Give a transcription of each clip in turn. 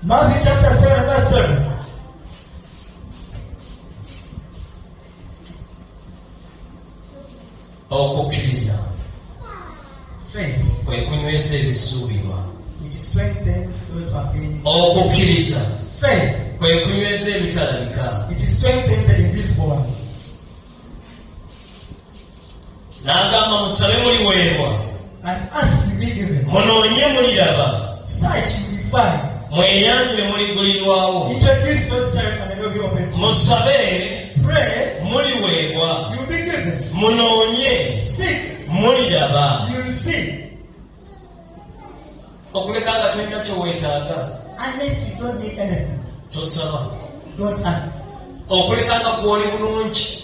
Matthew chapter 7 verse 7. Okukkiriza. Faith. Kwekunyweza ebisuubirwa. It strengthens those who are faithful. Okukkiriza. Faith. Kwekunyweza ebitalabika. It strengthens the invisible ones. N'agamba musabe muliweebwa. And ask you be given. Munoonye muliraba. Search you will find. Mweyanjule muligulirwawo. Introduce yourself and it will be open to you. Musabe. Pray. Muliweebwa. You will be given. Munoonye. Seek. Muliraba. You will see. Okuleka nga tolina kyeweetaaga. Unless you don't need anything. Tosaba. Don't ask. Okuleka nga gwoli bulungi.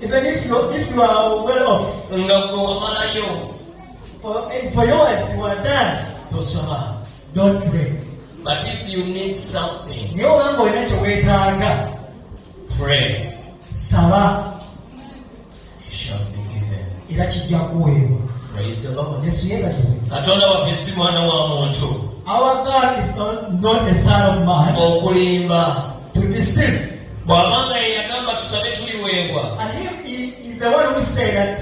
Even if you are well off. Nga gwe wamalayo. For yours you are done. Tosaba. Don't pray. But if you need something, pray. Saba. It shall be given. Praise the Lord. Katonda waffe si mwana wa muntu. Our God is not a son of man. Okulimba. To deceive. Bw'abanga yeyagamba tusabe tuliweebwa. And he is the one who said that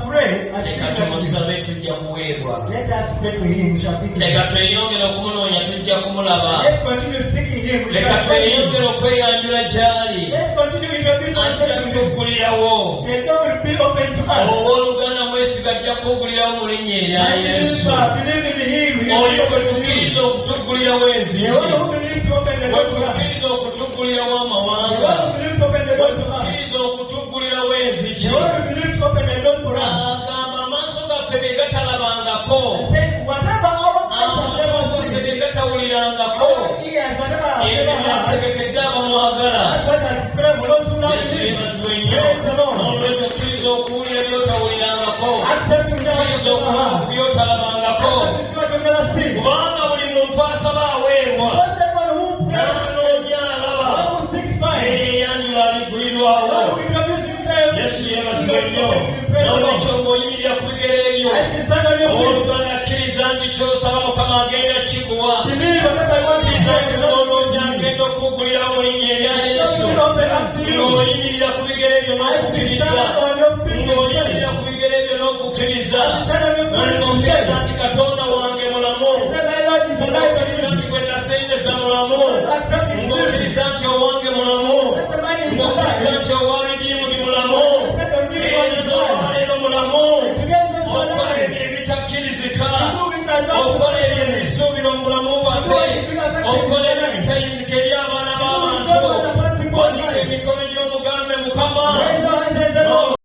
pray and leka tumusabe tujja kuweebwa. Let us pray to him, we shall be given. Leka tweyongere okumunoonya tujja kumulaba. Let's continue seeking him, we shall leka find him. tweyongere okweyanjula gy'ali. Let's continue introducing ourselves to him. Tuggulirawo. The door will be open to us. Owooluganda mwesiga ajja kuggulirawo mu linnya erya Yesu. Oli gwe tukkiriza okutuggulirawo enzigi. Gwe tukkiriza okutuggulirawo amawanga. Gwe tukkiriza okutuggulirawo enzigi. Agamba amaaso gaffe bye gatalabangako. Amaaso gaffe bye gatawulirangako. Ebyo byategekedde abamwagala. Yesu yeebazibwe nnyo. N'olwekyo tukkiriza okuwulira by'otawulirangako. Tukkiriza okulaba by'otalabangako. Kubanga buli muntu asaba aweebwa. N'anoonya alaba. Eyeyanjula aligulirwawo. Yesu yeebazibwe nnyo. N'olwekyo ng'oyimirira ku bigere ebyo. Owooluganda akkiriza nti ky'osaba Mukama agenda kikuwa. Akkiriza nti n'olwoonya agenda okuggulirawo mu linnya erya Yesu. Ng'oyimirira ku bigere ebyo n'okukkiriza. Ng'oyimirira ku bigere ebyo n'okukkiriza. Ng'okkiriza nti Katonda wange mulamu. Ng'okkiriza nti gwe nasendeza mulamu. Ng'okkiriza nti owange mulamu. Ng'okkiriza nti owa Ridimu ndi mulamu. Leero mulamu. Okola ebyo ebitakkirizika. Okola ebyo ebisuubira mu bulamu bwaffe. Okola